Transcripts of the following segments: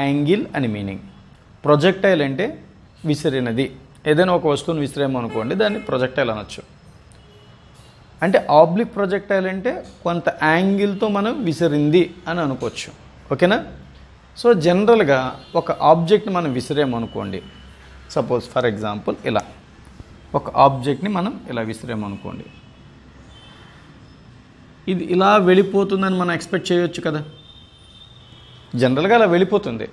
Angle అని meaning. Projectile అంటే విసిరినది. ఏదైనా ఒక వస్తువును విసిరేమనుకోండి, దాన్ని ప్రొజెక్టైల్ అనొచ్చు. అంటే ఆబ్లిక్ ప్రొజెక్టైల్ అంటే కొంత యాంగిల్తో మనం విసిరింది అని అనుకోవచ్చు. ఓకేనా? సో జనరల్గా ఒక ఆబ్జెక్ట్ని మనం విసిరేమనుకోండి, సపోజ్ ఫర్ ఎగ్జాంపుల్ ఇలా ఒక ఆబ్జెక్ట్ని మనం ఇలా విసిరేమనుకోండి, ఇది ఇలా వెళ్ళిపోతుందని మనం ఎక్స్పెక్ట్ చేయొచ్చు కదా. జనరల్గా అలా వెళ్ళిపోతుంది.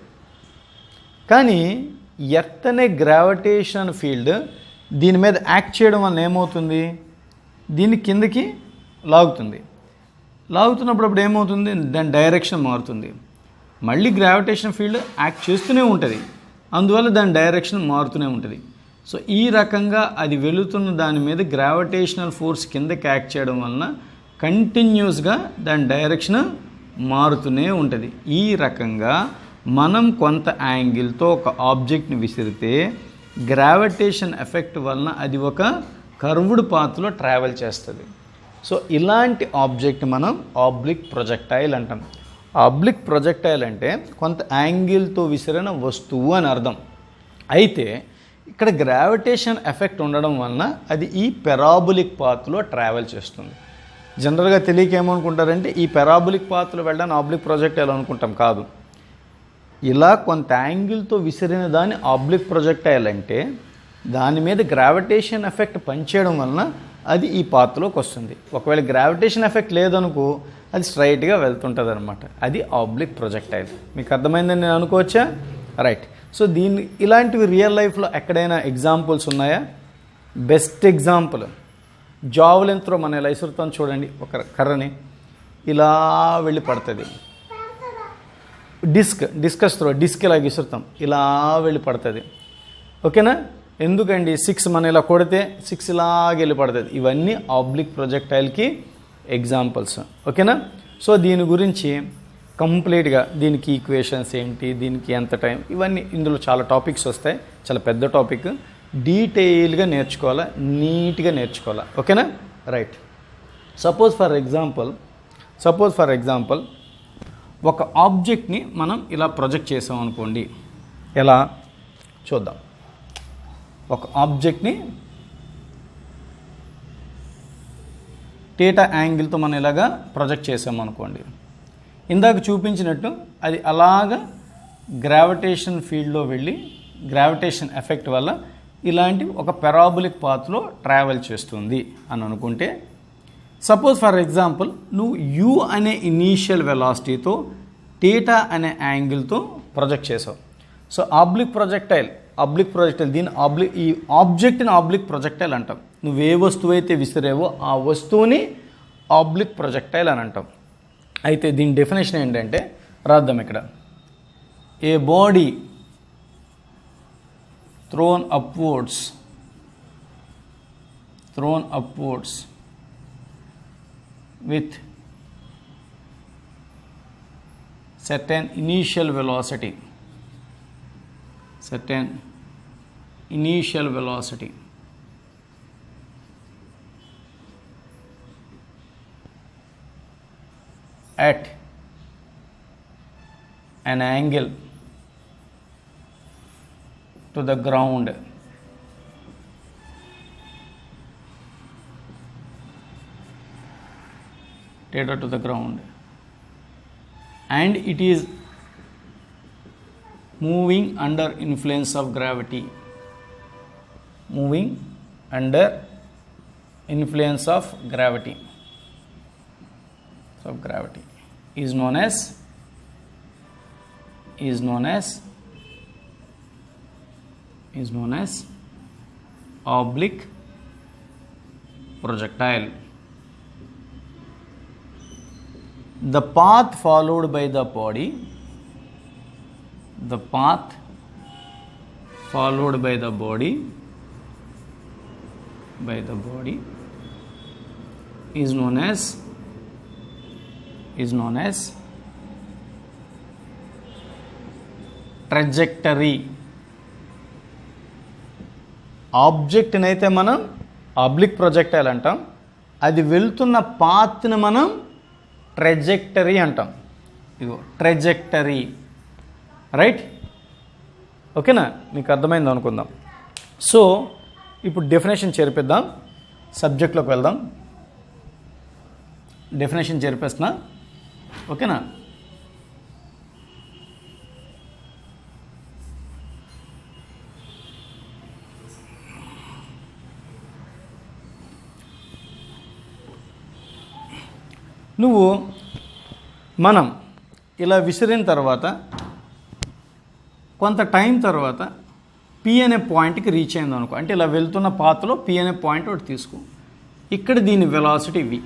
కానీ ఎర్త్ అనే గ్రావిటేషన్ ఫీల్డ్ దీని మీద యాక్ట్ చేయడం వల్ల ఏమవుతుంది, దీన్ని కిందకి లాగుతుంది. లాగుతున్నప్పుడు ఏమవుతుంది, దాని డైరెక్షన్ మారుతుంది. మళ్ళీ గ్రావిటేషన్ ఫీల్డ్ యాక్ట్ చేస్తూనే ఉంటుంది, అందువల్ల దాని డైరెక్షన్ మారుతూనే ఉంటుంది. సో ఈ రకంగా అది వెళుతున్న దాని మీద గ్రావిటేషనల్ ఫోర్స్ కిందకి యాక్ట్ చేయడం వలన కంటిన్యూస్గా దాని డైరెక్షన్ మారుతూనే ఉంటుంది. ఈ రకంగా మనం కొంత యాంగిల్తో ఒక ఆబ్జెక్ట్ని విసిరితే గ్రావిటేషన్ ఎఫెక్ట్ వలన అది ఒక కర్వ్డ్ పాత్లో ట్రావెల్ చేస్తుంది. సో ఇలాంటి ఆబ్జెక్ట్ మనం ఆబ్లిక్ ప్రొజెక్టైల్ అంటాం. ఆబ్లిక్ ప్రొజెక్టైల్ అంటే కొంత యాంగిల్తో విసిరిన వస్తువు అని అర్థం. అయితే ఇక్కడ గ్రావిటేషన్ ఎఫెక్ట్ ఉండడం వలన అది ఈ పెరాబులిక్ పాత్లో ట్రావెల్ చేస్తుంది. జనరల్గా తెలియక ఏమనుకుంటారంటే ఈ పెరాబులిక్ పాత్లో వెళ్ళడానికి ఆబ్లిక్ ప్రొజెక్టైల్ అనుకుంటాం. కాదు, ఇలా కొంత యాంగిల్తో విసిరిన దాన్ని ఆబ్లిక్ ప్రొజెక్టైల్ అంటే దాని మీద గ్రావిటేషన్ ఎఫెక్ట్ పనిచేయడం వలన అది ఈ పాత్లోకి వస్తుంది. ఒకవేళ గ్రావిటేషన్ ఎఫెక్ట్ లేదనుకో అది స్ట్రైట్గా వెళ్తుంటుంది అనమాట. అది ఆబ్లిక్ ప్రొజెక్టైల్. మీకు అర్థమైందని నేను అనుకోవచ్చా? రైట్. సో దీన్ని ఇలాంటివి రియల్ లైఫ్లో ఎక్కడైనా ఎగ్జాంపుల్స్ ఉన్నాయా? Best example javelin throw. మన ఇలా ఇసురుతాం చూడండి, ఒక కర్రని ఇలా వెళ్ళి పడుతుంది. డిస్కస్ త్రో, డిస్క్ ఇలా విసురుతాం, ఇలా వెళ్ళి పడుతుంది. ఓకేనా? ఎందుకండి 6 మనం ఇలా కొడితే 6 ఇలాగ వెళ్ళి పడుతుంది. ఇవన్నీ ఆబ్లిక్ ప్రొజెక్టైల్కి ఎగ్జాంపుల్స్. ఓకేనా? సో దీని గురించి కంప్లీట్గా దీనికి ఈక్వేషన్స్ ఏంటి, దీనికి ఎంత టైం, ఇవన్నీ ఇందులో చాలా టాపిక్స్ వస్తాయి. చాలా పెద్ద టాపిక్, డీటెయిల్గా నేర్చుకోవాలా, నీట్గా నేర్చుకోవాలా. ఓకేనా? రైట్. సపోజ్ ఫర్ ఎగ్జాంపుల్ ఒక ఆబ్జెక్ట్ని మనం ఇలా ప్రొజెక్ట్ చేసాం అనుకోండి. ఎలా చూద్దాం. ఒక ఆబ్జెక్ట్ని థీటా యాంగిల్తో మనం ఇలాగా ప్రొజెక్ట్ చేసామనుకోండి. ఇందాక చూపించినట్టు అది అలాగా గ్రావిటేషన్ ఫీల్డ్లో వెళ్ళి గ్రావిటేషన్ ఎఫెక్ట్ వల్ల ఇలాంటి ఒక పెరాబులిక్ పాత్లో ట్రావెల్ చేస్తుంది అని అనుకుంటే, సపోజ్ ఫర్ ఎగ్జాంపుల్ నువ్వు యూ అనే ఇనీషియల్ వెలాసిటీతో థీటా అనే యాంగిల్తో ప్రొజెక్ట్ చేసావు. సో ఆబ్లిక్ ప్రొజెక్టైల్ దీని ఈ ఆబ్జెక్ట్ని ఆబ్లిక్ ప్రొజెక్టైల్ అంటాం. నువ్వు ఏ వస్తువు అయితే విసిరేవో ఆ వస్తువుని ఆబ్లిక్ ప్రొజెక్టైల్ అని అంటాం. అయితే దీని డెఫినేషన్ ఏంటంటే రాద్దాం ఇక్కడ. ఏ body thrown upwards with certain initial velocity at an angle to the ground theta to the ground, and it is moving under influence of gravity is known as oblique projectile. The path followed by the body is known as trajectory. ఆబ్జెక్ట్ని అయితే మనం oblique projectile అంటాం, అది వెళ్తున్న పాత్ని మనం trajectory అంటాం. ఇదిగో trajectory. Right, ఓకేనా? మీకు అర్థమైంది అనుకుందాం. సో ఇప్పుడు డెఫినేషన్ చేర్పిద్దాం, సబ్జెక్ట్లోకి వెళ్దాం. డెఫినేషన్ చేర్పేస్తున్నా, ఓకేనా? నువ్వు మనం ఇలా విసిరిన తర్వాత కొంత టైం తర్వాత పి అనే పాయింట్కి రీచ్ అయింది అనుకో, అంటే ఇలా వెళ్తున్న పాత్రలో పి అనే పాయింట్ ఒకటి తీసుకో. ఇక్కడ దీని వెలాసిటీ వి.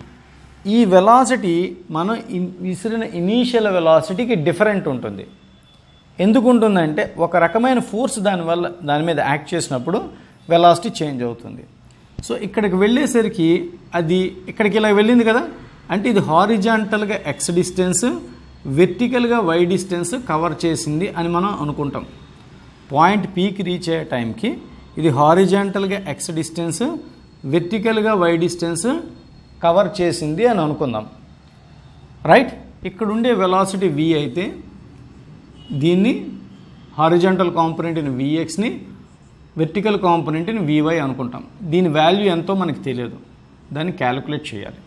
ఈ వెలాసిటీ మనం విసిరిన ఇనీషియల్ వెలాసిటీకి డిఫరెంట్ ఉంటుంది. ఎందుకు ఉంటుందంటే ఒక రకమైన ఫోర్స్ దాని మీద యాక్ట్ చేసినప్పుడు వెలాసిటీ చేంజ్ అవుతుంది. సో ఇక్కడికి వెళ్ళేసరికి అది ఇక్కడికి ఇలా వెళ్ళింది కదా, అంటే ఇది హారిజాంటల్గా ఎక్స్ డిస్టెన్స్, వెర్టికల్గా వై డిస్టెన్స్ కవర్ చేసింది అని మనం అనుకుంటాం. పాయింట్ పీకి రీచ్ అయ్యే టైంకి ఇది హారిజాంటల్గా ఎక్స్ డిస్టెన్స్, వెర్టికల్గా వై డిస్టెన్స్ కవర్ చేసింది అని అనుకుందాం. రైట్, ఇక్కడ ఉండే వెలాసిటీ v అయితే దీన్ని హారిజాంటల్ కాంపోనెంట్ని vxని, వెర్టికల్ కాంపోనెంట్ని vy అనుకుంటాం. దీని వాల్యూ ఎంతో మనకి తెలియదు, దాన్ని క్యాలిక్యులేట్ చేయాలి.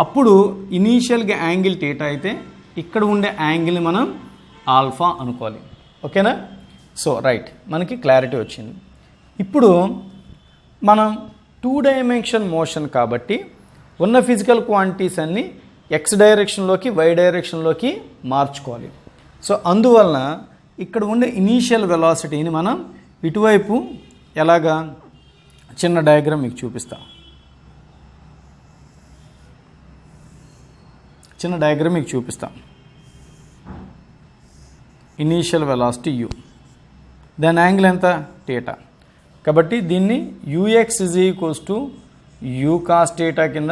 అప్పుడు ఇనీషియల్గా యాంగిల్ థీటా అయితే ఇక్కడ ఉండే యాంగిల్ని మనం ఆల్ఫా అనుకోవాలి. ఓకేనా? సో రైట్, మనకి క్లారిటీ వచ్చింది. ఇప్పుడు మనం 2 డైమెన్షన్ మోషన్ కాబట్టి ఉన్న ఫిజికల్ క్వాంటిటీస్ అన్నీ ఎక్స్ డైరెక్షన్లోకి వై డైరెక్షన్లోకి మార్చుకోవాలి. సో అందువలన ఇక్కడ ఉండే ఇనీషియల్ వెలాసిటీని మనం ఇటువైపు ఎలాగా, చిన్న డయాగ్రామ్ మీకు చూపిస్తాం. ఇనీషియల్ వెలాసిటీ u, దాని యాంగిల్ ఎంత థీటా. కాబట్టి దీన్ని ux u cos థీటా కింద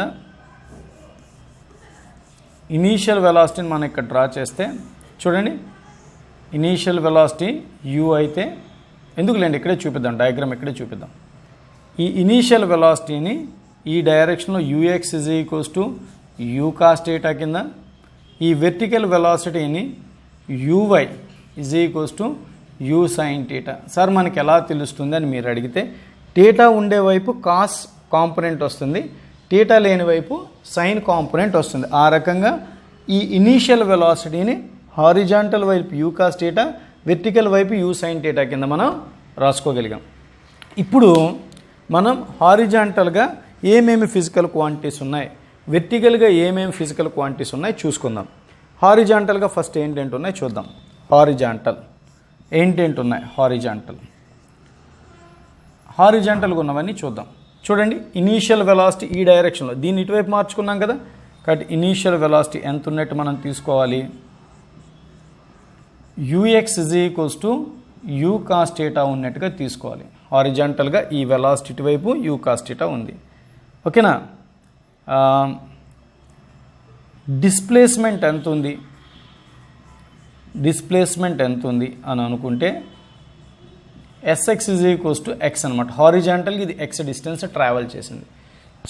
ఇనీషియల్ వెలాసిటీని మనం ఇక్కడ డ్రా చేస్తే చూడండి, ఇనీషియల్ వెలాసిటీ u అయితే, ఎందుకులేండి ఇక్కడే చూపిద్దాం, డయాగ్రామ్ ఇక్కడే చూపిద్దాం. ఈ ఇనీషియల్ వెలాసిటీని ఈ డైరెక్షన్లో ux u cos థీటా కింద, ఈ వెర్టికల్ వెలాసిటీని uy u sin theta. Sir మనకి ఎలా తెలుస్తుంది అని మీరు అడిగితే, థీటా ఉండే వైపు కాస్ కాంపోనెంట్ వస్తుంది, థీటా లేని వైపు సైన్ కాంపోనెంట్ వస్తుంది. ఆ రకంగా ఈ ఇనీషియల్ వెలాసిటీని హారిజాంటల్ వైపు u cos థీటా, వెర్టికల్ వైపు u sin థీటా కింద మనం రాసుకోగలిగాం. ఇప్పుడు మనం హారిజాంటల్గా ఏమేమి ఫిజికల్ క్వాంటిటీస్ ఉన్నాయి, వెర్టికల్గా ఏమేమి ఫిజికల్ క్వాంటిటీస్ ఉన్నాయి చూసుకుందాం. హారిజాంటల్గా ఫస్ట్ ఏంటంటే ఉన్నాయి చూద్దాం. హారిజాంటల్ ఏంటేంటి ఉన్నాయి, హారిజాంటల్గా ఉన్నవన్నీ చూద్దాం. చూడండి, ఇనీషియల్ వెలాసిటీ ఈ డైరెక్షన్లో, దీన్ని ఇటువైపు మార్చుకున్నాం కదా, కాబట్టి ఇనీషియల్ వెలాసిటీ ఎంత ఉన్నట్టు మనం తీసుకోవాలి, ux u cos థీటా ఉన్నట్టుగా తీసుకోవాలి. హారిజాంటల్గా ఈ వెలాసిటీ ఇటువైపు u cos థీటా ఉంది. ఓకేనా? డిస్ప్లేస్మెంట్ ఎంత ఉంది అని అనుకుంటే sx x అనమాట. హారిజాంటల్గా ఇది x డిస్టెన్స్ ట్రావెల్ చేసింది.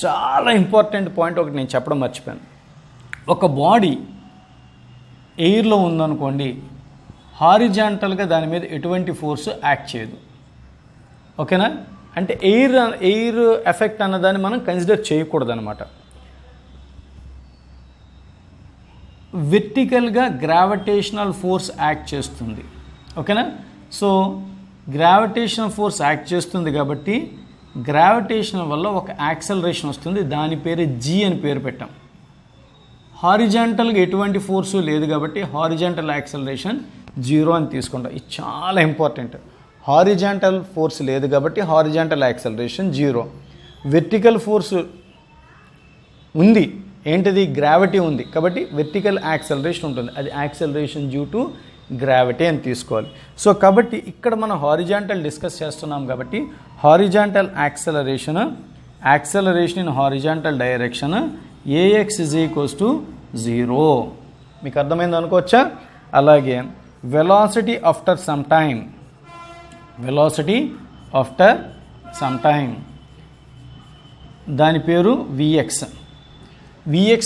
చాలా ఇంపార్టెంట్ పాయింట్ ఒకటి నేను చెప్పడం మర్చిపోయాను. ఒక బాడీ ఎయిర్లో ఉందనుకోండి, హారిజాంటల్గా దాని మీద ఎటువంటి ఫోర్స్ యాక్ట్ చేయదు. ఓకేనా? అంటే ఎయిర్ ఎఫెక్ట్ అన్నదాన్ని మనం కన్సిడర్ చేయకూడదు అనమాట. వెర్టికల్గా గ్రావిటేషనల్ ఫోర్స్ యాక్ట్ చేస్తుంది. ఓకేనా? సో గ్రావిటేషనల్ ఫోర్స్ యాక్ట్ చేస్తుంది కాబట్టి గ్రావిటేషన్ వల్ల ఒక యాక్సలరేషన్ వస్తుంది, దాని పేరు g అని పేరు పెట్టాం. హారిజాంటల్గా ఎటువంటి ఫోర్సు లేదు కాబట్టి హారిజాంటల్ యాక్సలరేషన్ 0 అని తీసుకుంటాం. ఇది చాలా ఇంపార్టెంట్. హారిజాంటల్ ఫోర్స్ లేదు కాబట్టి హారిజాంటల్ యాక్సలరేషన్ 0. వెర్టికల్ ఫోర్స్ ఉంది, ఏంటిది, గ్రావిటీ ఉంది కాబట్టి వెర్టికల్ యాక్సలరేషన్ ఉంటుంది, అది యాక్సలరేషన్ డ్యూ టు గ్రావిటీ అని తీసుకోవాలి. సో కాబట్టి ఇక్కడ మనం హారిజాంటల్ డిస్కస్ చేస్తున్నాం కాబట్టి horizontal acceleration in horizontal direction ax = 0. మీకు అర్థమైంది అనుకోవచ్చా? అలాగే వెలాసిటీ ఆఫ్టర్ సమ్ టైమ్ దాని పేరు vx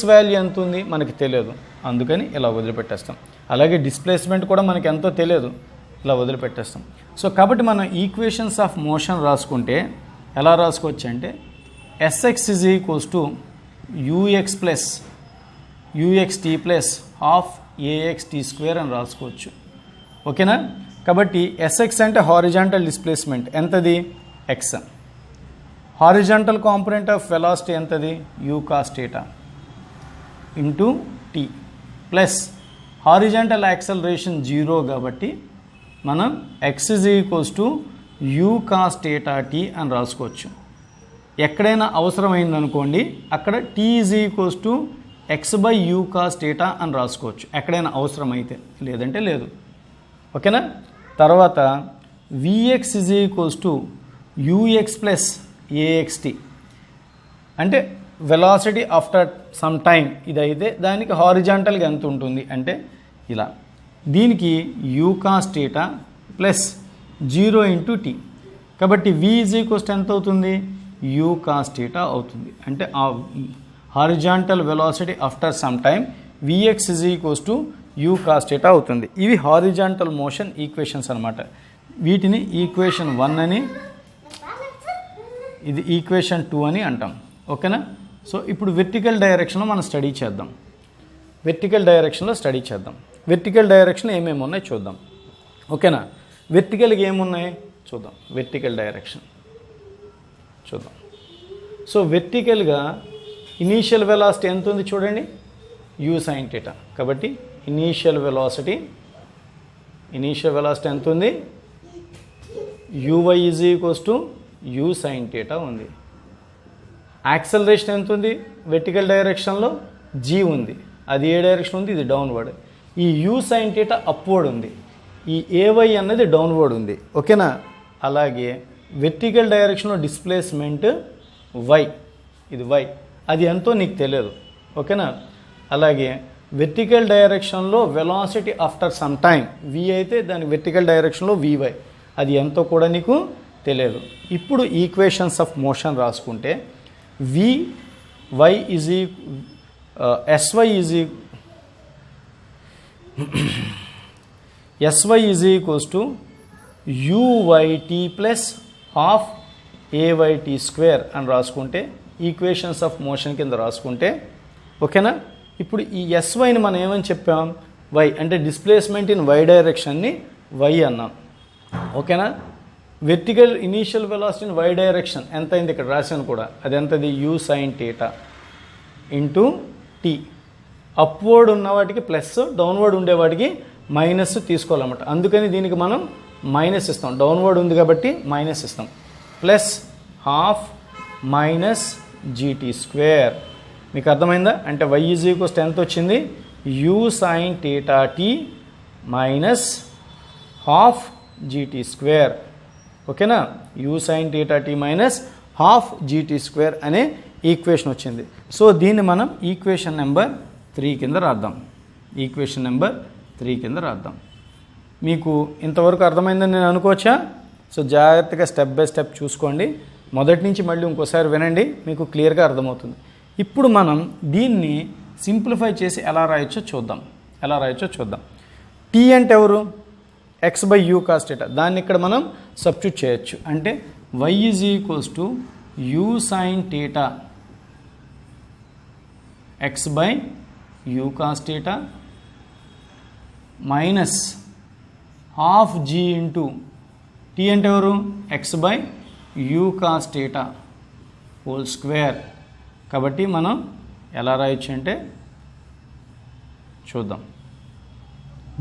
వాల్యూ ఎంత ఉంది మనకి తెలియదు. అందుకని ఇలా వదిలిపెట్టేస్తాం. అలాగే డిస్ప్లేస్మెంట్ కూడా మనకి ఎంతో తెలియదు, ఇలా వదిలిపెట్టేస్తాం. సో కాబట్టి మనం ఈక్వేషన్స్ ఆఫ్ మోషన్ రాసుకుంటే ఎలా రాసుకోవచ్చు అంటే SX is equals to UX plus UXT plus half AXT square అని రాసుకోవచ్చు. ఓకేనా? కాబట్టి ఎస్ఎక్స్ అంటే హారిజాంటల్ డిస్ప్లేస్మెంట్, ఎంతది? X. Horizontal component of velocity ఎంతది? U cos theta into T plus horizontal acceleration 0 కాబట్టి మనం X is equals to you cos theta T అని రాసుకోవచ్చు. ఎక్కడైనా అవసరమైందనుకోండి అక్కడ T is equals to X by you cos theta అని రాసుకోవచ్చు, ఎక్కడైనా అవసరమైతే, లేదంటే లేదు. ఓకేనా? తర్వాత VX is equals to UX plus AXT అంటే వెలాసిటీ ఆఫ్టర్ సమ్ టైమ్, ఇదైతే దానికి హారిజాంటల్గా ఎంత ఉంటుంది అంటే ఇలా. దీనికి u cos theta plus 0 into t. కాబట్టి వి ఈజ్ ఈక్వల్స్ ఎంత అవుతుంది? యూ కాస్ థీటా అవుతుంది. అంటే ఆ horizontal velocity after some time vx is equals to you cos theta అవుతుంది. ఇవి హారిజాంటల్ మోషన్ ఈక్వేషన్స్ అనమాట. వీటిని ఈక్వేషన్ 1 అని, ఇది ఈక్వేషన్ 2 అని అంటాం. ఓకేనా? సో ఇప్పుడు వెర్టికల్ డైరెక్షన్లో మనం స్టడీ చేద్దాం. వెర్టికల్ డైరెక్షన్లో ఏమేమి ఉన్నాయి చూద్దాం. ఓకేనా? వెర్టికల్గా ఏమున్నాయి చూద్దాం. వెర్టికల్ డైరెక్షన్ చూద్దాం. సో వెర్టికల్గా ఇనీషియల్ వెలాసిటీ ఎంత ఉంది చూడండి, యూ సైన్ థీటా. కాబట్టి ఇనీషియల్ వెలాసిటీ ఎంత ఉంది? UI is equals to you sine theta ఉంది. యాక్సలరేషన్ ఎంత ఉంది వెర్టికల్ డైరెక్షన్లో? జీ ఉంది. అది ఏ డైరెక్షన్ ఉంది? ఇది డౌన్వర్డ్. ఈ యూ సైన్ థీటా అప్వర్డ్ ఉంది. ఈ ఏవై అన్నది డౌన్వర్డ్ ఉంది. ఓకేనా? అలాగే వెర్టికల్ డైరెక్షన్లో డిస్ప్లేస్మెంట్ వై, ఇది వై, అది ఎంతో నీకు తెలియదు. ఓకేనా? అలాగే వెర్టికల్ డైరెక్షన్లో velocity after some time v అయితే దాని వెర్టికల్ డైరెక్షన్లో వివై, అది ఎంతో కూడా నీకు తెలియదు. ఇప్పుడు ఈక్వేషన్స్ ఆఫ్ మోషన్ రాసుకుంటే vy is sy is equals to uyt plus half ayt square అని రాసుకుంటే ఈక్వేషన్స్ ఆఫ్ మోషన్ కింద రాసుకుంటే, ఓకేనా? ఇప్పుడు ఈ ఎస్వైని మనం ఏమని చెప్పాం? వై అంటే డిస్ప్లేస్మెంట్ ఇన్ వై డైరెక్షన్ని వై అన్నాం. ఓకేనా? Vertical initial velocity in Y direction ఎంత అయింది ఇక్కడ రాశాను కూడా, అది ఎంతది? U sine theta into T. Upward ఉన్న వాటికి ప్లస్, డౌన్వర్డ్ ఉండేవాటికి మైనస్ తీసుకోవాలన్నమాట. అందుకని దీనికి మనం మైనస్ ఇస్తాం, డౌన్వర్డ్ ఉంది కాబట్టి మైనస్ ఇస్తాం. Plus half minus GT square. మీకు అర్థమైందా? అంటే వై ఈజ్ ఈక్వల్స్ ఎంత వచ్చింది? U sine theta tea minus half GT square. ఓకేనా? U sine theta tea minus half GT square అనే ఈక్వేషన్ వచ్చింది. సో దీన్ని మనం ఈక్వేషన్ నెంబర్ 3 కింద రాద్దాం. ఈక్వేషన్ నెంబర్ 3 కింద రాద్దాం. మీకు ఇంతవరకు అర్థమైందని నేను అనుకోవచ్చా? సో జాగ్రత్తగా స్టెప్ బై స్టెప్ చూసుకోండి. మొదటి నుంచి మళ్ళీ ఇంకోసారి వినండి, మీకు క్లియర్గా అర్థమవుతుంది. ఇప్పుడు మనం దీన్ని సింప్లిఫై చేసి ఎలా రాయొచ్చో చూద్దాం. టీ అంటే ఎవరు? X by you cos theta. దాన్ని ఇక్కడ మనం సబ్స్టిట్యూట్ చేయొచ్చు. అంటే why is equals to you sine theta x by you cos theta minus half g into t అంటే ఎవరు? X by you cos theta whole square. కాబట్టి మనం ఎలా రాయొచ్చు అంటే చూద్దాం.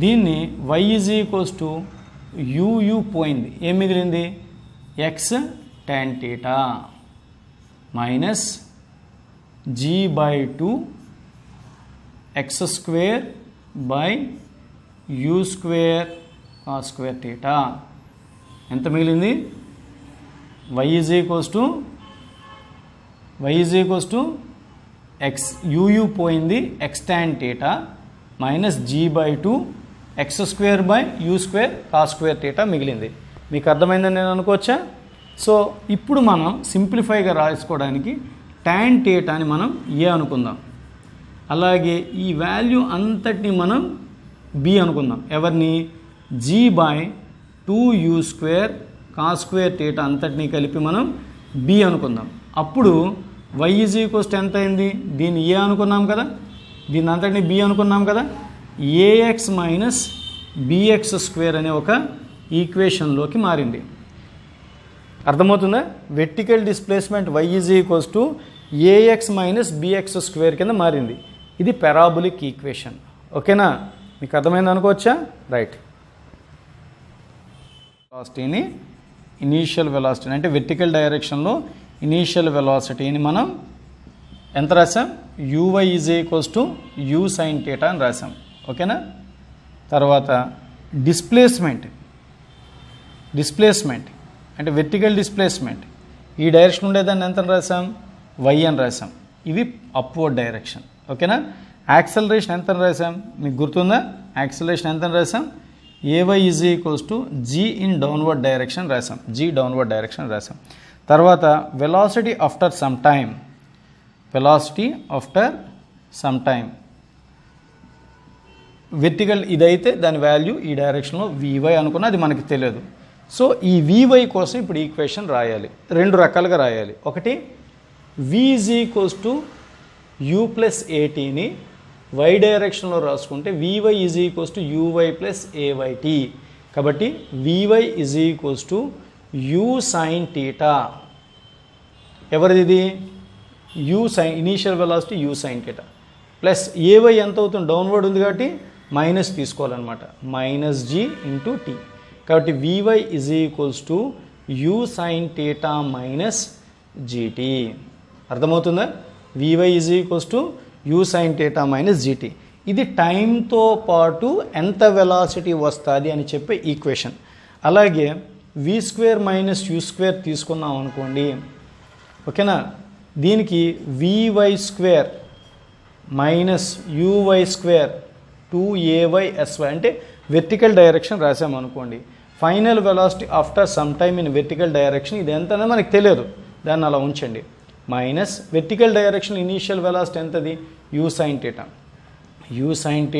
దీన్ని y is equals to u పోయింది, ఏం మిగిలింది? X tan theta minus G by 2 X square by you square cos square theta. ఎంత మిగిలింది? y is equals to X U పోయింది, X tan theta minus G by 2 X square by you square cos square theta మిగిలింది. మీకు అర్థమైందని నేను అనుకోవచ్చా? So ఇప్పుడు మనం సింప్లిఫైగా రాసుకోవడానికి tan థీటాని మనం ఏ అనుకుందాం. అలాగే ఈ వాల్యూ అంతటిని మనం b అనుకుందాం. ఎవరిని? g/2u² cos² θ అంతటిని కలిపి మనం b అనుకుందాం. అప్పుడు y = ఎంత అయింది? దీన్ని a అనుకున్నాం కదా, దీన్ని అంతటిని b అనుకున్నాం కదా. ax - bx² అనే ఒక ఈక్వేషన్లోకి మారింది. అర్థమవుతుందా? Vertical displacement y = ax - bx² కింద మారింది. ఇది పారాబొలిక్ ఈక్వేషన్. ఓకేనా? మీకు అర్థమైంది అనుకోవచ్చా? రైట్. వెలాసిటీని ఇనీషియల్ వెలాసిటీ అంటే వెర్టికల్ డైరెక్షన్లో ఇనీషియల్ వెలాసిటీని మనం ఎంత రాసాం? uy = u sin θ అని రాసాం. ఓకేనా? తర్వాత డిస్ప్లేస్మెంట్ అంటే వెర్టికల్ డిస్ప్లేస్మెంట్ ఈ డైరెక్షన్ ఉండేదాన్ని ఎంత రాసాం? y అని రాసాం. ఇవి అప్వర్డ్ డైరెక్షన్. ఓకేనా? యాక్సలరేషన్ ఎంత రాసాం? మీకు గుర్తుందా? యాక్సలరేషన్ ఎంత రాసాం? ay = g in downward direction రాసాం. g డౌన్వర్డ్ డైరెక్షన్ రాసాం. తర్వాత velocity after some time vertical ఇదైతే దాని వాల్యూ ఈ డైరెక్షన్లో vy అనుకున్నా, అది మనకి తెలియదు. సో ఈ vy కోసం ఇప్పుడు ఈక్వేషన్ రాయాలి. రెండు రకాలుగా రాయాలి. ఒకటి v = u + atని y డైరెక్షన్లో రాసుకుంటే vy = uy + ayt. కాబట్టి vy = u sin θ. ఎవరిది ఇది? u sin initial velocity u sin θ plus ay ఎంత అవుతుంది? డౌన్వర్డ్ ఉంది కాబట్టి మైనస్ తీసుకోవాలన్నమాట. -g × t. కాబట్టి vy = u sin θ - gt. అర్థమవుతుందా? vy = u sin θ - gt. ఇది టైంతో పాటు ఎంత వెలాసిటీ వస్తుంది అని చెప్పే ఈక్వేషన్. అలాగే v² - u² తీసుకున్నాం అనుకోండి. ఓకేనా? దీనికి vy² - uy² 2ay/sy అంటే వెర్టికల్ డైరెక్షన్ రాసామనుకోండి. Final velocity after some time in vertical direction ఇది ఎంత అనేది మనకు తెలియదు, దాన్ని అలా ఉంచండి. Minus vertical direction initial velocity ఎంతది? u sin θ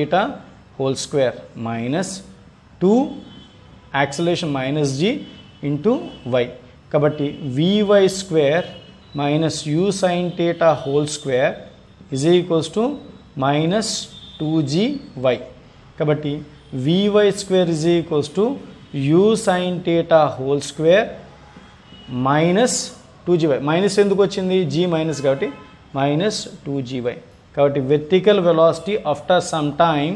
(2) minus 2 acceleration -g into y. కాబట్టి vy² - u sin θ (2) - -2gy. కాబట్టి vy² u sin θ (2) - 2gy. Minus ఎందుకు వచ్చింది? g మైనస్ కాబట్టి -2gy. కాబట్టి vertical velocity after some time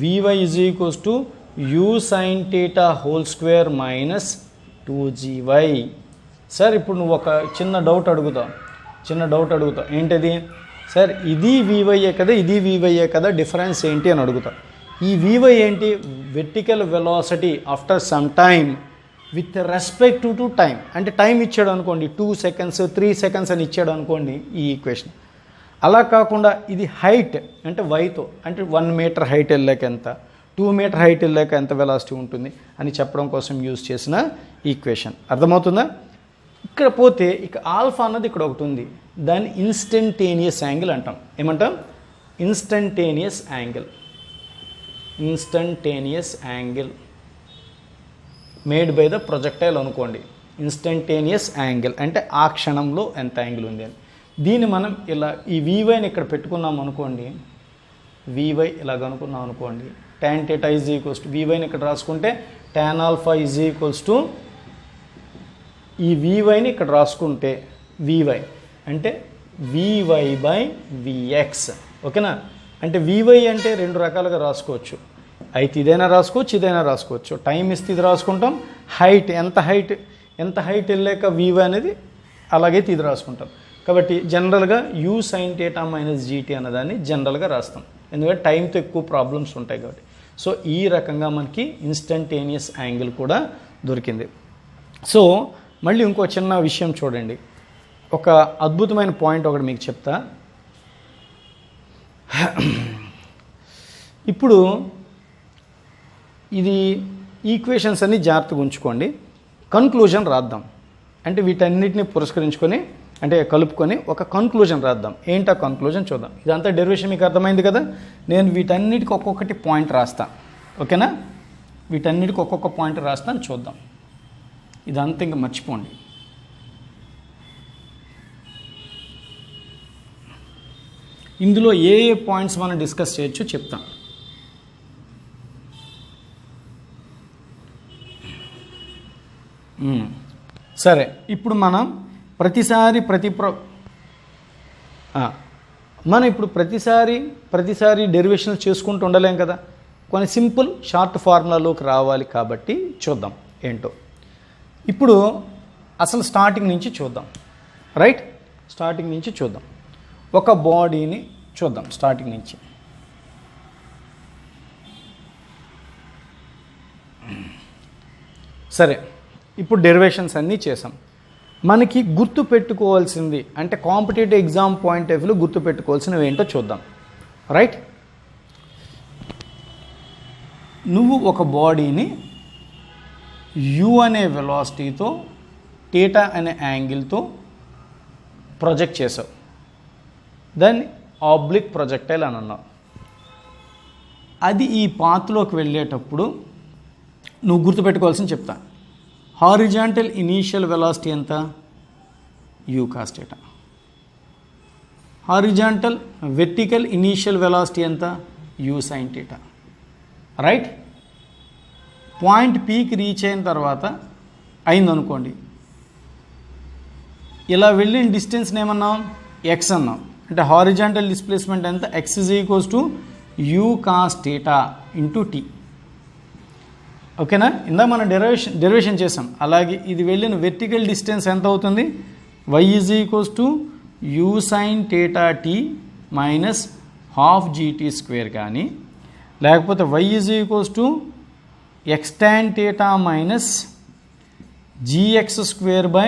vy = u sin θ (2) - 2gy. Sir ఇప్పుడు నువ్వు ఒక చిన్న డౌట్ అడుగుతావు. ఏంటది? సార్ ఇది vy కదా, ఇది vy కదా, డిఫరెన్స్ ఏంటి అని అడుగుతా. ఈ vy ఏంటి? Vertical velocity after some time with respect to time. అంటే టైం ఇచ్చాడు అనుకోండి, 2 seconds 3 seconds అని ఇచ్చాడు అనుకోండి ఈ ఈక్వేషన్. అలా కాకుండా ఇది హైట్ అంటే వైతో, అంటే 1 meter హైట్ వెళ్ళాక ఎంత, 2 meter హైట్ వెళ్ళాక ఎంత వెలాసిటీ ఉంటుంది అని చెప్పడం కోసం యూజ్ చేసిన ఈక్వేషన్. అర్థమవుతుందా? ఇక్కడ పోతే ఇక ఆల్ఫా అన్నది ఇక్కడ ఒకటి ఉంది, దాన్ని ఇన్స్టంటేనియస్ యాంగిల్ అంటాం. ఏమంటాం? Instantaneous angle made by the projectile అనుకోండి. ఇన్స్టంటేనియస్ యాంగిల్ అంటే ఆ క్షణంలో ఎంత యాంగిల్ ఉంది అని. దీన్ని మనం ఇలా ఈ వీవైని ఇక్కడ పెట్టుకున్నాం అనుకోండి, వీవై ఇలాగ అనుకున్నాం అనుకోండి, tan θ = వీవైని ఇక్కడ రాసుకుంటే tan α ఈ వీవైని ఇక్కడ రాసుకుంటే వీవై అంటే vy/vx. ఓకేనా? అంటే వీవై అంటే రెండు రకాలుగా రాసుకోవచ్చు. అయితే ఇదైనా రాసుకోవచ్చు, టైం ఇస్తే ఇది రాసుకుంటాం, హైట్ ఎంత హైట్ వెళ్ళాక వీవై అనేది అలాగైతే ఇది రాసుకుంటాం. కాబట్టి జనరల్గా u sin θ - gt అన్నదాన్ని జనరల్గా రాస్తాం, ఎందుకంటే టైంతో ఎక్కువ ప్రాబ్లమ్స్ ఉంటాయి కాబట్టి. సో ఈ రకంగా మనకి ఇన్స్టంటేనియస్ యాంగిల్ కూడా దొరికింది. సో మళ్ళీ ఇంకో చిన్న విషయం చూడండి, ఒక అద్భుతమైన పాయింట్ ఒకటి మీకు చెప్తా. ఇప్పుడు ఇది ఈక్వేషన్స్ అన్ని జాగ్రత్తగా ఉంచుకోండి, కన్క్లూజన్ రాద్దాం. అంటే వీటన్నిటిని పురస్కరించుకొని అంటే కలుపుకొని ఒక కన్క్లూజన్ రాద్దాం. ఏంటా కన్క్లూజన్ చూద్దాం. ఇదంతా డెరివేషన్ మీకు అర్థమైంది కదా. నేను వీటన్నిటికి ఒక్కొక్కటి పాయింట్ రాస్తాను, ఓకేనా? వీటన్నిటికి ఒక్కొక్క పాయింట్ రాస్తాను, చూద్దాం. ఇదంతా ఇంకా మర్చిపోండి. ఇందులో ఏ ఏ పాయింట్స్ మనం డిస్కస్ చేయొచ్చో చెప్తాం. సరే, ఇప్పుడు మనం మనం ఇప్పుడు ప్రతిసారి డెరివేషన్ చేసుకుంటూ ఉండలేం కదా. కొన్ని సింపుల్ షార్ట్ ఫార్ములాలోకి రావాలి కాబట్టి చూద్దాం ఏంటో. ఇప్పుడు అసలు స్టార్టింగ్ నుంచి చూద్దాం, రైట్? స్టార్టింగ్ నుంచి చూద్దాం. ఒక బాడీని చూద్దాం స్టార్టింగ్ నుంచి. సరే, ఇప్పుడు డెరివేషన్స్ అన్నీ చేసాం. మనకి గుర్తు పెట్టుకోవాల్సింది అంటే కాంపిటేటివ్ ఎగ్జామ్ పాయింట్ ఆఫ్ వ్యూలో గుర్తు పెట్టుకోవాల్సినవి ఏంటో చూద్దాం, రైట్? నువ్వు ఒక బాడీని యు అనే వెలాసిటీతో థీటా అనే యాంగిల్తో ప్రొజెక్ట్ చేసావు. దాన్ని ఆబ్లిక్ ప్రొజెక్టైల్ అని అన్నావు. అది ఈ పాత్లోకి వెళ్ళేటప్పుడు నువ్వు గుర్తుపెట్టుకోవాల్సింది చెప్తా. హారిజాంటల్ ఇనీషియల్ వెలాసిటీ ఎంత? U cos theta. Horizontal vertical initial velocity ఎంత? U sine theta, right? Point పీకి రీచ్ అయిన తర్వాత అయిందనుకోండి, ఇలా వెళ్ళిన డిస్టెన్స్ని ఏమన్నాం? ఎక్స్ అన్నాం. అంటే హారిజాంటల్ డిస్ప్లేస్మెంట్ ఎంత? X is equals to you cos theta into t, ఓకేనా? ఇందా మనం డెరివేషన్ చేసాం. అలాగే ఇది వెళ్ళిన వెర్టికల్ డిస్టెన్స్ ఎంత అవుతుంది? Y is equals to you sine theta tea minus half GT square కానీ, లేకపోతే y is equals to x tan theta minus gx square by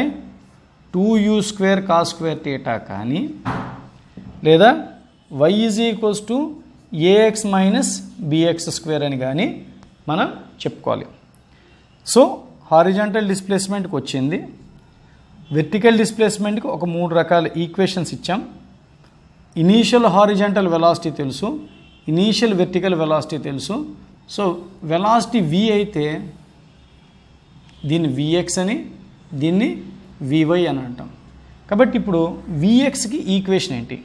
2u square cos square theta కానీ, లేదా y is equals to ax minus bx square అని కానీ మనం చెప్పుకోవాలి. So horizontal డిస్ప్లేస్మెంట్కి వచ్చింది. Vertical డిస్ప్లేస్మెంట్కి ఒక 3 రకాల ఈక్వేషన్స్ ఇచ్చాం. ఇనీషియల్ హారిజాంటల్ వెలాసిటీ తెలుసు, ఇనీషియల్ వెర్టికల్ వెలాసిటీ తెలుసు. సో వెలాసిటీ v అయితే దీన్ని vx అని, దీన్ని vy అని అంటాం. కాబట్టి ఇప్పుడు vxకి ఈక్వేషన్ ఏంటి?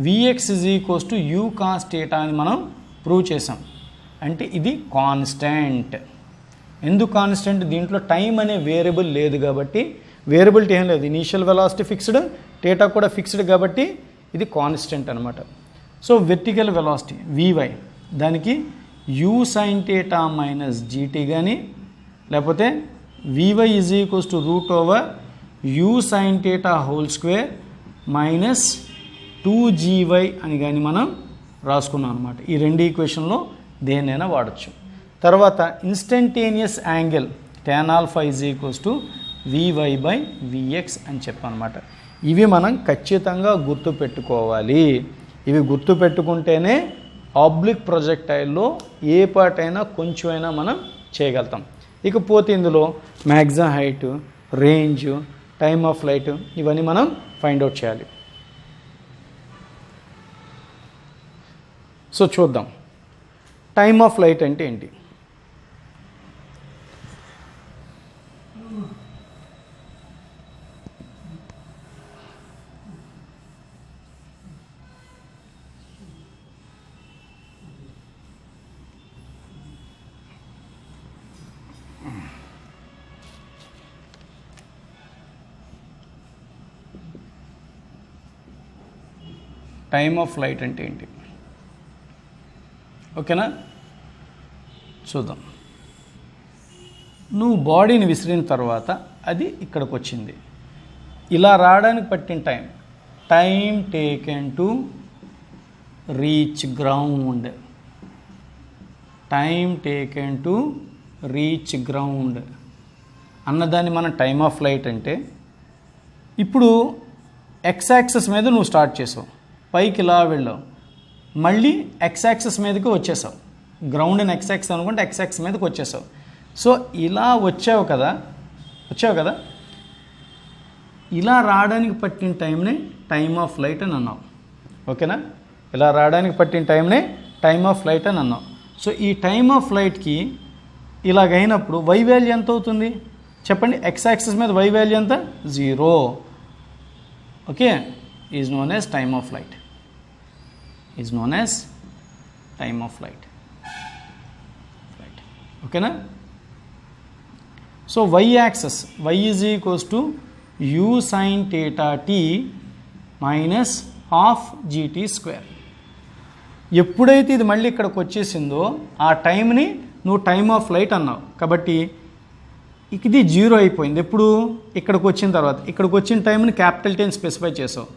vx is equals to you cos theta అని మనం ప్రూవ్ చేసాం. అంటే ఇది కాన్స్టెంట్. ఎందుకు కాన్స్టెంట్? దీంట్లో టైం అనే వేరియబుల్ లేదు కాబట్టి, వేరియబిలిటీ ఏం లేదు. ఇనీషియల్ వెలాసిటీ ఫిక్స్డ్, థీటా కూడా ఫిక్స్డ్ కాబట్టి ఇది కాన్స్టెంట్ అనమాట. సో వెర్టికల్ వెలాసిటీ vy, దానికి you sine theta minus GT కానీ, లేకపోతే vy is equals to root over you sine theta whole square minus 2gy అని కానీ మనం రాసుకున్నాం అనమాట. ఈ 2 ఈక్వేషన్లో దేన్నైనా వాడచ్చు. తర్వాత instantaneous angle tan alpha is equals to vy by vx అని చెప్పనమాట. ఇవి మనం ఖచ్చితంగా గుర్తుపెట్టుకోవాలి. ఇవి గుర్తుపెట్టుకుంటేనే ఆబ్లిక్ ప్రొజెక్టైల్లో ఏ పార్ట్ అయినా కొంచెమైనా మనం చేయగలుగుతాం. ఇకపోతే ఇందులో maximum height, range, time of flight ఇవన్నీ మనం ఫైండ్ అవుట్ చేయాలి. సో చూద్దాం, టైమ్ ఆఫ్ ఫ్లైట్ అంటే ఏంటి? టైమ్ ఆఫ్ ఫ్లైట్ అంటే ఏంటి? ఓకేనా, చూద్దాం. నువ్వు బాడీని విసిరిన తర్వాత అది ఇక్కడికి వచ్చింది. ఇలా రావడానికి పట్టిన time taken to reach ground, time taken to reach ground అన్నదాన్ని మనం టైమ్ ఆఫ్ ఫ్లైట్ అంటే, ఇప్పుడు ఎక్స్ యాక్సెస్ మీద నువ్వు స్టార్ట్ చేసావు, పైకి ఇలా వెళ్ళావు, మళ్ళీ ఎక్స్ యాక్సెస్ మీదకి వచ్చేసావు. గ్రౌండ్ని ఎక్స్ యాక్సెస్ అనుకుంటే ఎక్స్ యాక్సెస్ మీదకి వచ్చేసావు. సో ఇలా వచ్చావు కదా, ఇలా రావడానికి పట్టిన టైంనే టైమ్ ఆఫ్ ఫ్లైట్ అని అన్నాం. ఓకేనా? ఇలా రావడానికి పట్టిన టైంనే టైమ్ ఆఫ్ ఫ్లైట్ అని అన్నాం. సో ఈ టైమ్ ఆఫ్ ఫ్లైట్కి ఇలాగైనప్పుడు వై వాల్యూ ఎంత అవుతుంది చెప్పండి? ఎక్స్ యాక్సిస్ మీద వై వాల్యూ ఎంత? 0. Okay, is known as time of flight. Is known as time of flight. ఓకేనా? So Y axis, Y is equals to you sine theta tea minus half GT square. ఎప్పుడైతే ఇది మళ్ళీ ఇక్కడికి వచ్చేసిందో ఆ టైంని నువ్వు టైమ్ ఆఫ్ ఫ్లైట్ అన్నావు కాబట్టి ఇది 0 అయిపోయింది. ఎప్పుడు? ఇక్కడికి వచ్చిన తర్వాత. ఇక్కడికి వచ్చిన టైంని క్యాపిటల్ టెన్ స్పెసిఫై చేసావు.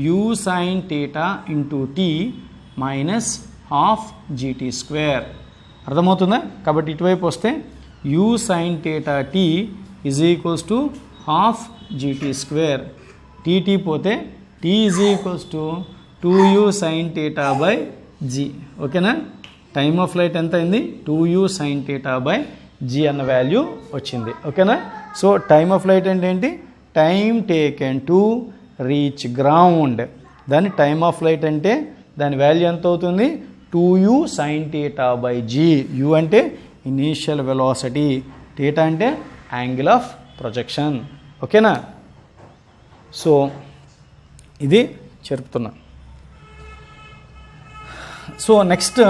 U sine theta into T minus half GT square. అర్థమవుతుందా? కాబట్టి ఇటువైపు వస్తే U sine theta T is equals to half GT square. T పోతే T is equals to 2u sine theta by G. ఓకేనా? Time of flight ఎంత అయింది? 2u sine theta by G అన్న value వచ్చింది. ఓకేనా? సో టైమ్ ఆఫ్ ఫ్లైట్ అంటే ఏంటి? Time taken to reach ground. దాని టైమ్ ఆఫ్ ఫ్లైట్ అంటే దాని వాల్యూ ఎంత అవుతుంది? 2u sine theta by g. U అంటే ఇనీషియల్ వెలాసిటీ, థీటా అంటే యాంగిల్ ఆఫ్ ప్రొజెక్షన్. ఓకేనా? సో ఇది చెప్తున్నా. సో నెక్స్ట్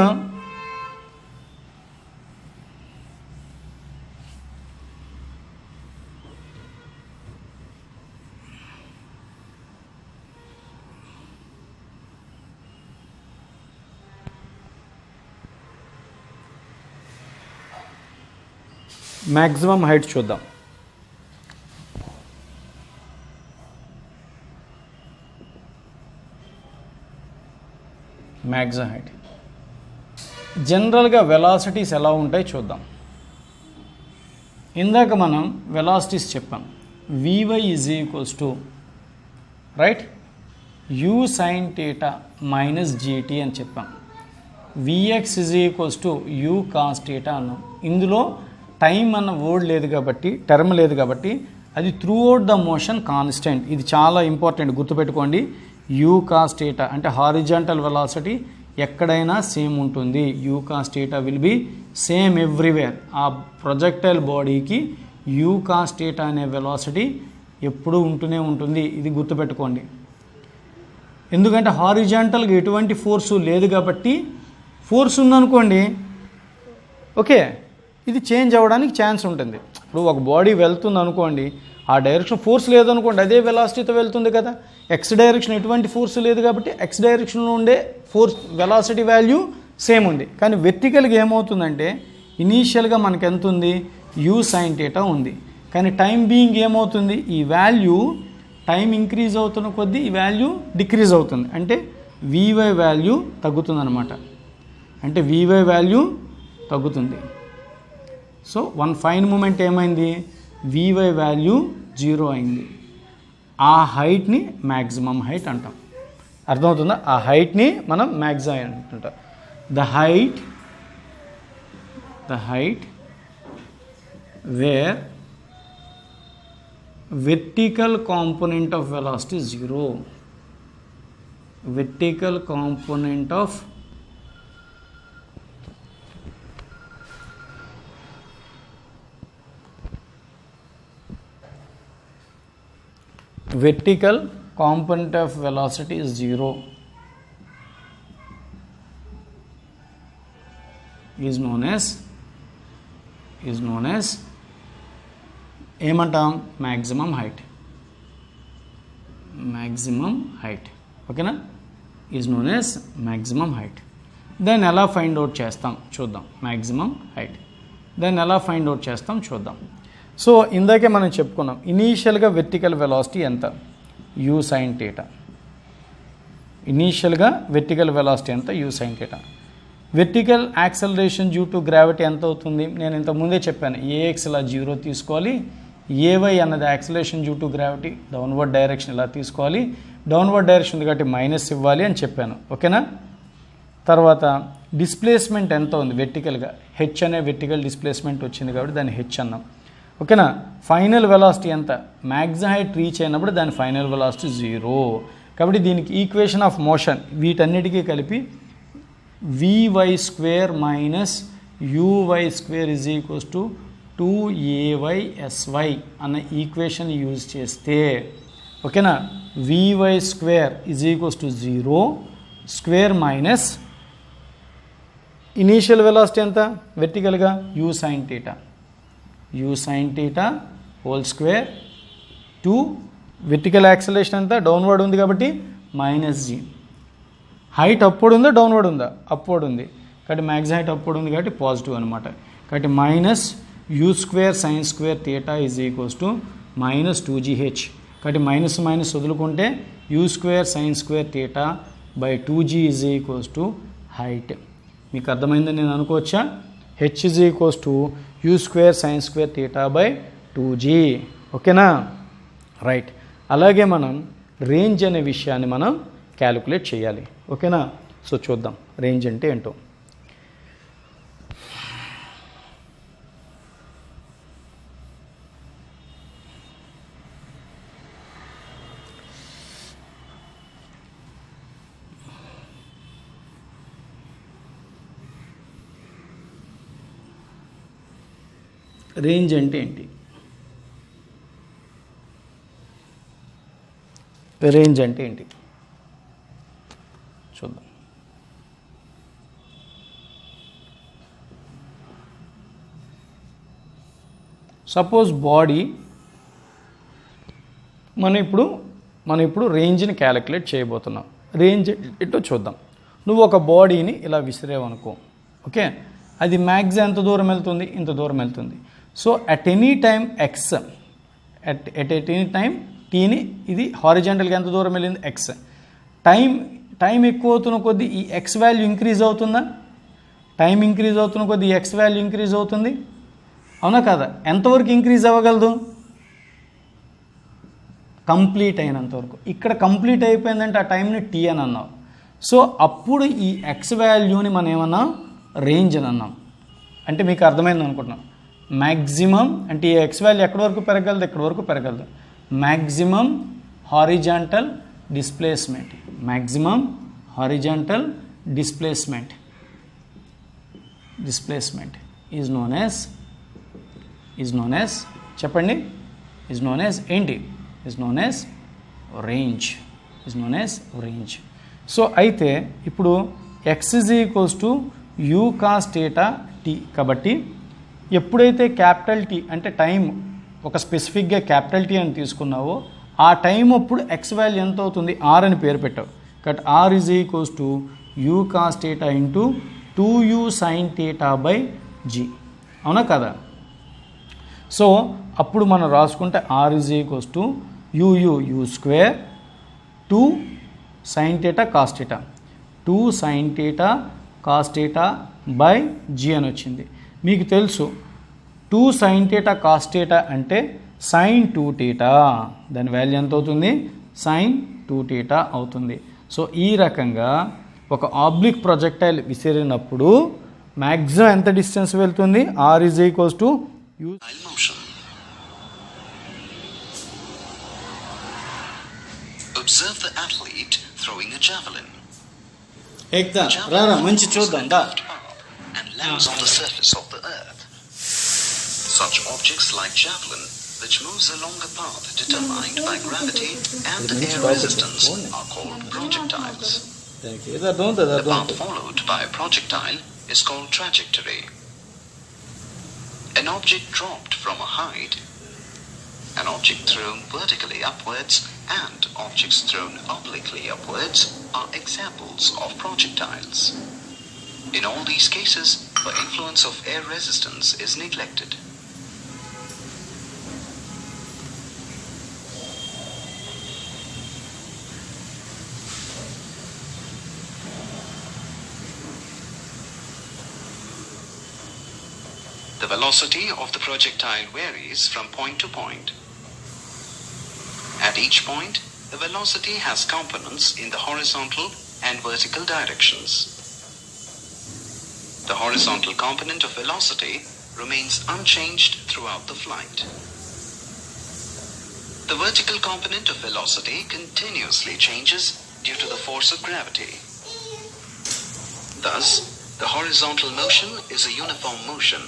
మ్యాక్సిమం హైట్ చూద్దాం. మ్యాక్సిమం హైట్ జనరల్గా వెలాసిటీస్ ఎలా ఉంటాయి చూద్దాం. ఇందాక మనం వెలాసిటీస్ చెప్పాం. vy is equals to right u sine theta minus gt అని చెప్పాం. vx is equals to you cos theta అన్నాం. ఇందులో టైం అన్న వర్డ్ లేదు కాబట్టి, టర్మ్ లేదు కాబట్టి అది through out the motion constant. ఇది చాలా ఇంపార్టెంట్, గుర్తుపెట్టుకోండి. యూ కాస్ థీటా అంటే హారిజాంటల్ వెలాసిటీ ఎక్కడైనా సేమ్ ఉంటుంది. You cos theta will be same everywhere. ఆ ప్రొజెక్టైల్ బాడీకి యూ కాస్ థీటా అనే వెలాసిటీ ఎప్పుడూ ఉంటూనే ఉంటుంది. ఇది గుర్తుపెట్టుకోండి. ఎందుకంటే హారిజాంటల్గా ఎటువంటి ఫోర్సు లేదు కాబట్టి, ఫోర్స్ ఉందనుకోండి ఓకే ఇది చేంజ్ అవ్వడానికి ఛాన్స్ ఉంటుంది. ఇప్పుడు ఒక బాడీ వెళ్తుంది అనుకోండి, ఆ డైరెక్షన్ ఫోర్స్ లేదనుకోండి, అదే వెలాసిటీతో వెళ్తుంది కదా. ఎక్స్ డైరెక్షన్ ఎటువంటి ఫోర్స్ లేదు కాబట్టి ఎక్స్ డైరెక్షన్లో ఉండే ఫోర్స్ వెలాసిటీ వాల్యూ సేమ్ ఉంది. కానీ వెర్టికల్గా ఏమవుతుందంటే ఇనీషియల్గా మనకు ఎంత ఉంది? యూ సైన్ థీటా ఉంది. కానీ టైం బీయింగ్ ఏమవుతుంది? ఈ వాల్యూ టైం ఇంక్రీజ్ అవుతున్న కొద్దీ ఈ వాల్యూ డిక్రీజ్ అవుతుంది. అంటే వీవై వాల్యూ తగ్గుతుంది అనమాట. అంటే వీవై వాల్యూ తగ్గుతుంది. సో వన్ ఫైన్ మూమెంట్ ఏమైంది? వీవై వాల్యూ 0 అయింది. ఆ హైట్ని మ్యాక్సిమం హైట్ అంటాం. అర్థమవుతుందా? ఆ హైట్ని మనం మ్యాక్సిమం అంటుంటాం. The height where vertical component of velocity is 0. Vertical component of velocity is 0 is known as ఏమంటాం? Maximum height. ఓకేనా? Is known as maximum height. దాన్ని ఎలా ఫైండ్ అవుట్ చేస్తాం చూద్దాం. మ్యాక్సిమం హైట్ దాన్ని ఎలా ఫైండ్ అవుట్ చేస్తాం చూద్దాం. సో ఇందాకే మనం చెప్పుకున్నాం ఇనీషియల్గా వెర్టికల్ వెలాసిటీ ఎంత? U sine theta. ఇనీషియల్గా వెర్టికల్ వెలాసిటీ ఎంత? U sine theta. Vertical acceleration due to gravity ఎంత అవుతుంది? నేను ఇంతకుముందే చెప్పాను. ఏఎక్స్ ఇలా 0 తీసుకోవాలి, ఏవై అన్నది acceleration due to gravity downward direction ఇలా తీసుకోవాలి, డౌన్వర్డ్ డైరెక్షన్ ఉంది కాబట్టి మైనస్ ఇవ్వాలి అని చెప్పాను. ఓకేనా? తర్వాత డిస్ప్లేస్మెంట్ ఎంత ఉంది వెర్టికల్గా? హెచ్ అనే వెర్టికల్ డిస్ప్లేస్మెంట్ వచ్చింది కాబట్టి దాన్ని హెచ్ అన్నాం. ఓకేనా. ఫైనల్ వెలాసిటీ ఎంత, మ్యాక్సిమం హైట్ రీచ్ అయినప్పుడు దాని ఫైనల్ వెలాసిటీ 0. కాబట్టి దీనికి ఈక్వేషన్ ఆఫ్ మోషన్ వీటన్నిటికీ కలిపి vy² minus uy² is equals to 2aySy అన్న ఈక్వేషన్ యూజ్ చేస్తే, ఓకేనా, vy² is equals to 0 square minus initial velocity ఎంత వెర్టికల్గా u sin θ whole square 2 vertical acceleration ఎంత డౌన్వర్డ్ ఉంది కాబట్టి -g. హైట్ అప్వర్డ్ ఉందా డౌన్వర్డ్ ఉందా, అప్వర్డ్ ఉంది కాబట్టి మ్యాక్సిమం హైట్ అప్వర్డ్ ఉంది కాబట్టి పాజిటివ్ అనమాట. కాబట్టి -u² sin² θ is equals to -2gh. కాబట్టి మైనస్ మైనస్ వదులుకుంటే u² sin² θ by 2g is equals to height. మీకు అర్థమైందని నేను అనుకోవచ్చా. h is equals to u² sin² θ by 2g. ఓకేనా, రైట్. అలాగే మనం రేంజ్ అనే విషయాన్ని మనం క్యాలిక్యులేట్ చేయాలి. ఓకేనా, సో చూద్దాం రేంజ్ అంటే ఏంటో. రేంజ్ అంటే ఏంటి, రేంజ్ అంటే ఏంటి చూద్దాం. సపోజ్ బాడీ మనం ఇప్పుడు రేంజ్ని క్యాలిక్యులేట్ చేయబోతున్నాం. రేంజ్ ఎటో చూద్దాం. నువ్వు ఒక బాడీని ఇలా విసిరేవనుకో, ఓకే, అది మ్యాక్స్ ఎంత దూరం వెళ్తుంది, ఇంత దూరం వెళ్తుంది. So at any time X, at any time టీని ఇది హారిజాంటల్గా ఎంత దూరం వెళ్ళింది ఎక్స్. టైం ఎక్కువ అవుతున్న కొద్దీ ఈ ఎక్స్ వాల్యూ ఇంక్రీజ్ అవుతుందా, టైం ఇంక్రీజ్ అవుతున్న కొద్దీ ఈ ఎక్స్ వాల్యూ ఇంక్రీజ్ అవుతుంది, అవునా కదా. ఎంతవరకు ఇంక్రీజ్ అవ్వగలదు, కంప్లీట్ అయినంతవరకు. ఇక్కడ కంప్లీట్ అయిపోయిందంటే ఆ టైంని టీ అని అన్నాం. సో అప్పుడు ఈ ఎక్స్ వాల్యూని మనం ఏమన్నాం, రేంజ్ అని అన్నాం. అంటే మీకు అర్థమైంది అనుకుంటున్నాం. మ్యాక్సిమం అంటే ఈ ఎక్స్ వాల్యూ ఎక్కడి వరకు పెరగలదు, ఎక్కడి వరకు పెరగలదు. Maximum horizontal displacement, maximum horizontal displacement is known as చెప్పండి, ఈజ్ నోన్ యాజ్ ఏంటి, is known as range. So అయితే ఇప్పుడు X is equals to you cos theta T. కాబట్టి ఎప్పుడైతే క్యాపిటల్ టీ అంటే టైం ఒక స్పెసిఫిక్గా క్యాపిటల్ టీ అని తీసుకున్నావో ఆ టైం అప్పుడు ఎక్స్ వాల్యూ ఎంత అవుతుంది, ఆర్ అని పేరు పెట్టావు. కాబట్టి R is equals to you cos theta into 2u sin θ by G, అవునా కదా. సో అప్పుడు మనం రాసుకుంటే R is equals to U square 2 sin θ cos θ 2 sin θ cos θ by G అని వచ్చింది. మీకు తెలుసు 2 sin θ cos θ అంటే sin 2θ, దాని వాల్యూ ఎంత అవుతుంది, sin 2θ అవుతుంది. సో ఈ రకంగా ఒక ఆబ్లిక్ ప్రొజెక్టైల్ విసిరినప్పుడు మ్యాక్సిమం ఎంత డిస్టెన్స్ వెళ్తుంది, R is equals to u. Observe the athlete throwing a javelin. Exam రారా మంచి చూద్దాం దా. And lands on the surface of the earth. Such objects like javelin, which moves along a path determined by gravity and air resistance, are called projectiles. The path followed by a projectile is called trajectory. An object dropped from a height, an object thrown vertically upwards, and objects thrown obliquely upwards are examples of projectiles. In all these cases, the influence of air resistance is neglected. The velocity of the projectile varies from point to point. At each point, the velocity has components in the horizontal and vertical directions. The horizontal component of velocity remains unchanged throughout the flight. The vertical component of velocity continuously changes due to the force of gravity. Thus, the horizontal motion is a uniform motion,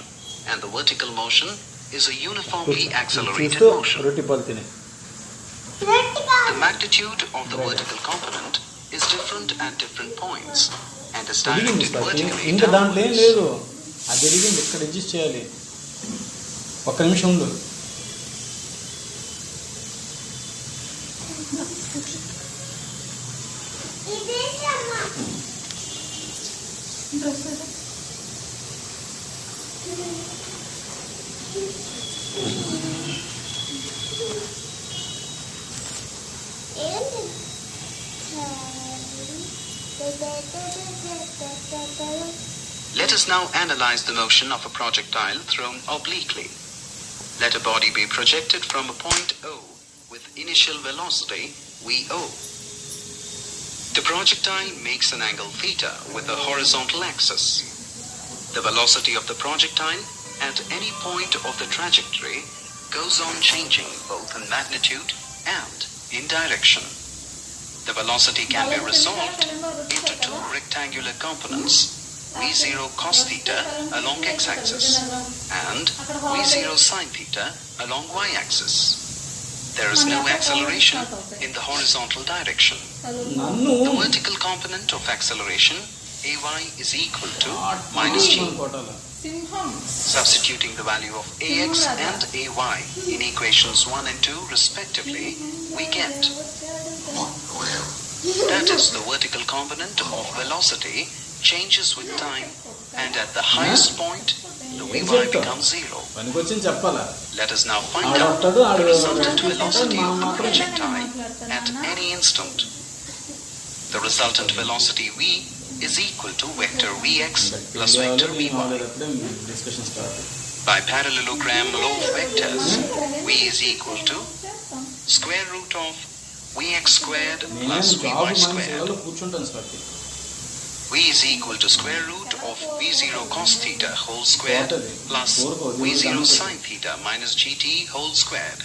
and the vertical motion is a uniformly accelerated motion. The magnitude of the vertical component is different at different points and is directed vertically ఇంకా దాంట్లో ఏం downwards. లేదు, అది జరిగింది ఇక్కడ adjust చేయాలి. ఒక్క నిమిషం ఉండు. Let us now analyze the motion of a projectile thrown obliquely. Let a body be projected from a point O with initial velocity VO. The projectile makes an angle theta with a horizontal axis. The velocity of the projectile at any point of the trajectory goes on changing both in magnitude and in direction. The velocity can be resolved into two rectangular components, V0 cos theta along x-axis and V0 sin theta along y-axis. There is no acceleration in the horizontal direction. The vertical component of acceleration AY is equal to minus g. Substituting the value of AX and AY in equations 1 and 2 respectively, we get that is the vertical component of velocity changes with time, and at the highest point the Vy becomes 0. పనికొచ్చింది చెప్పాలా? Let us now find out the resultant velocity of the projectile at any instant. The resultant velocity v is equal to vector vx plus vector vy. Discussion start. By parallelogram law of vectors, v is equal to square root of vx squared plus vy squared. కూర్చుంటాను sir. V is equal to square root of V0 cos theta whole squared plus V0 sin theta minus gt whole squared.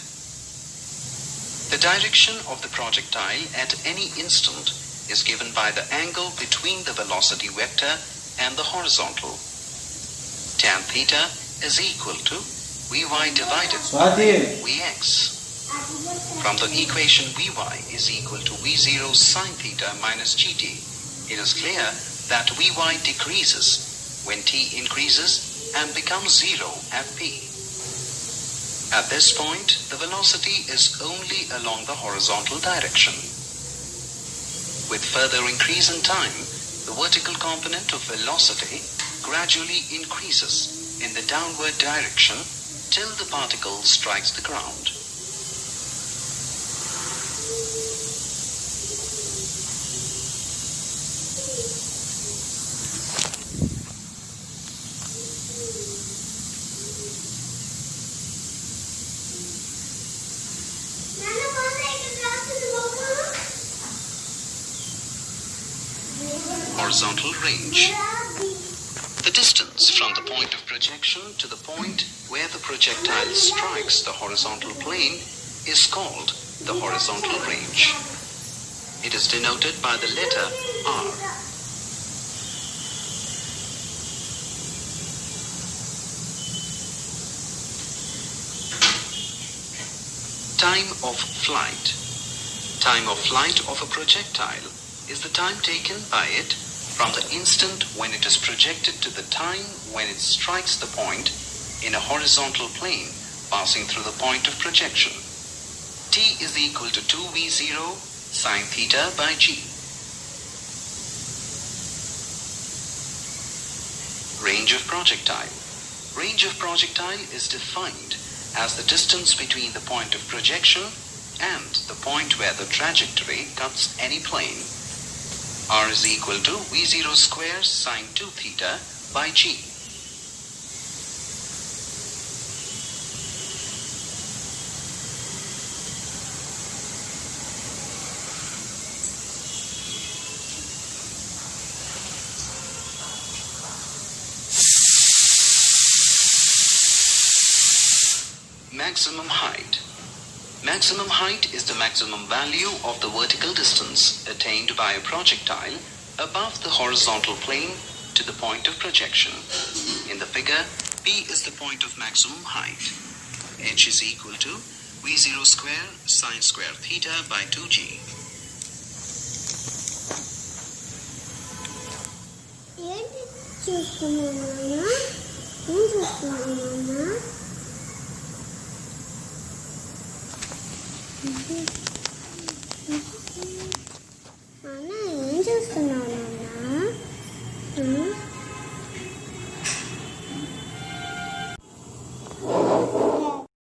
The direction of the projectile at any instant is given by the angle between the velocity vector and the horizontal. Tan theta is equal to Vy divided by Vx. From the equation Vy is equal to V0 sin theta minus gt, it is clear that Vy decreases when t increases and becomes 0 at p. At this point, the velocity is only along the horizontal direction. With further increase in time, the vertical component of velocity gradually increases in the downward direction till the particle strikes the ground. Horizontal range. The distance from the point of projection to the point where the projectile strikes the horizontal plane is called the horizontal range. It is denoted by the letter R. Time of flight. Time of flight of a projectile is the time taken by it from the instant when it is projected to the time when it strikes the point in a horizontal plane passing through the point of projection. T is equal to 2v0 sin theta by g. Range of projectile. Range of projectile is defined as the distance between the point of projection and the point where the trajectory cuts any plane. R is equal to V0 square sine 2 theta by G. Maximum height. Maximum height is the maximum value of the vertical distance attained by a projectile above the horizontal plane to the point of projection. In the figure, P is the point of maximum height. H is equal to V0 square sine square theta by 2g. ఏంటి చూస్తున్నాను ఏం చూస్తున్నాను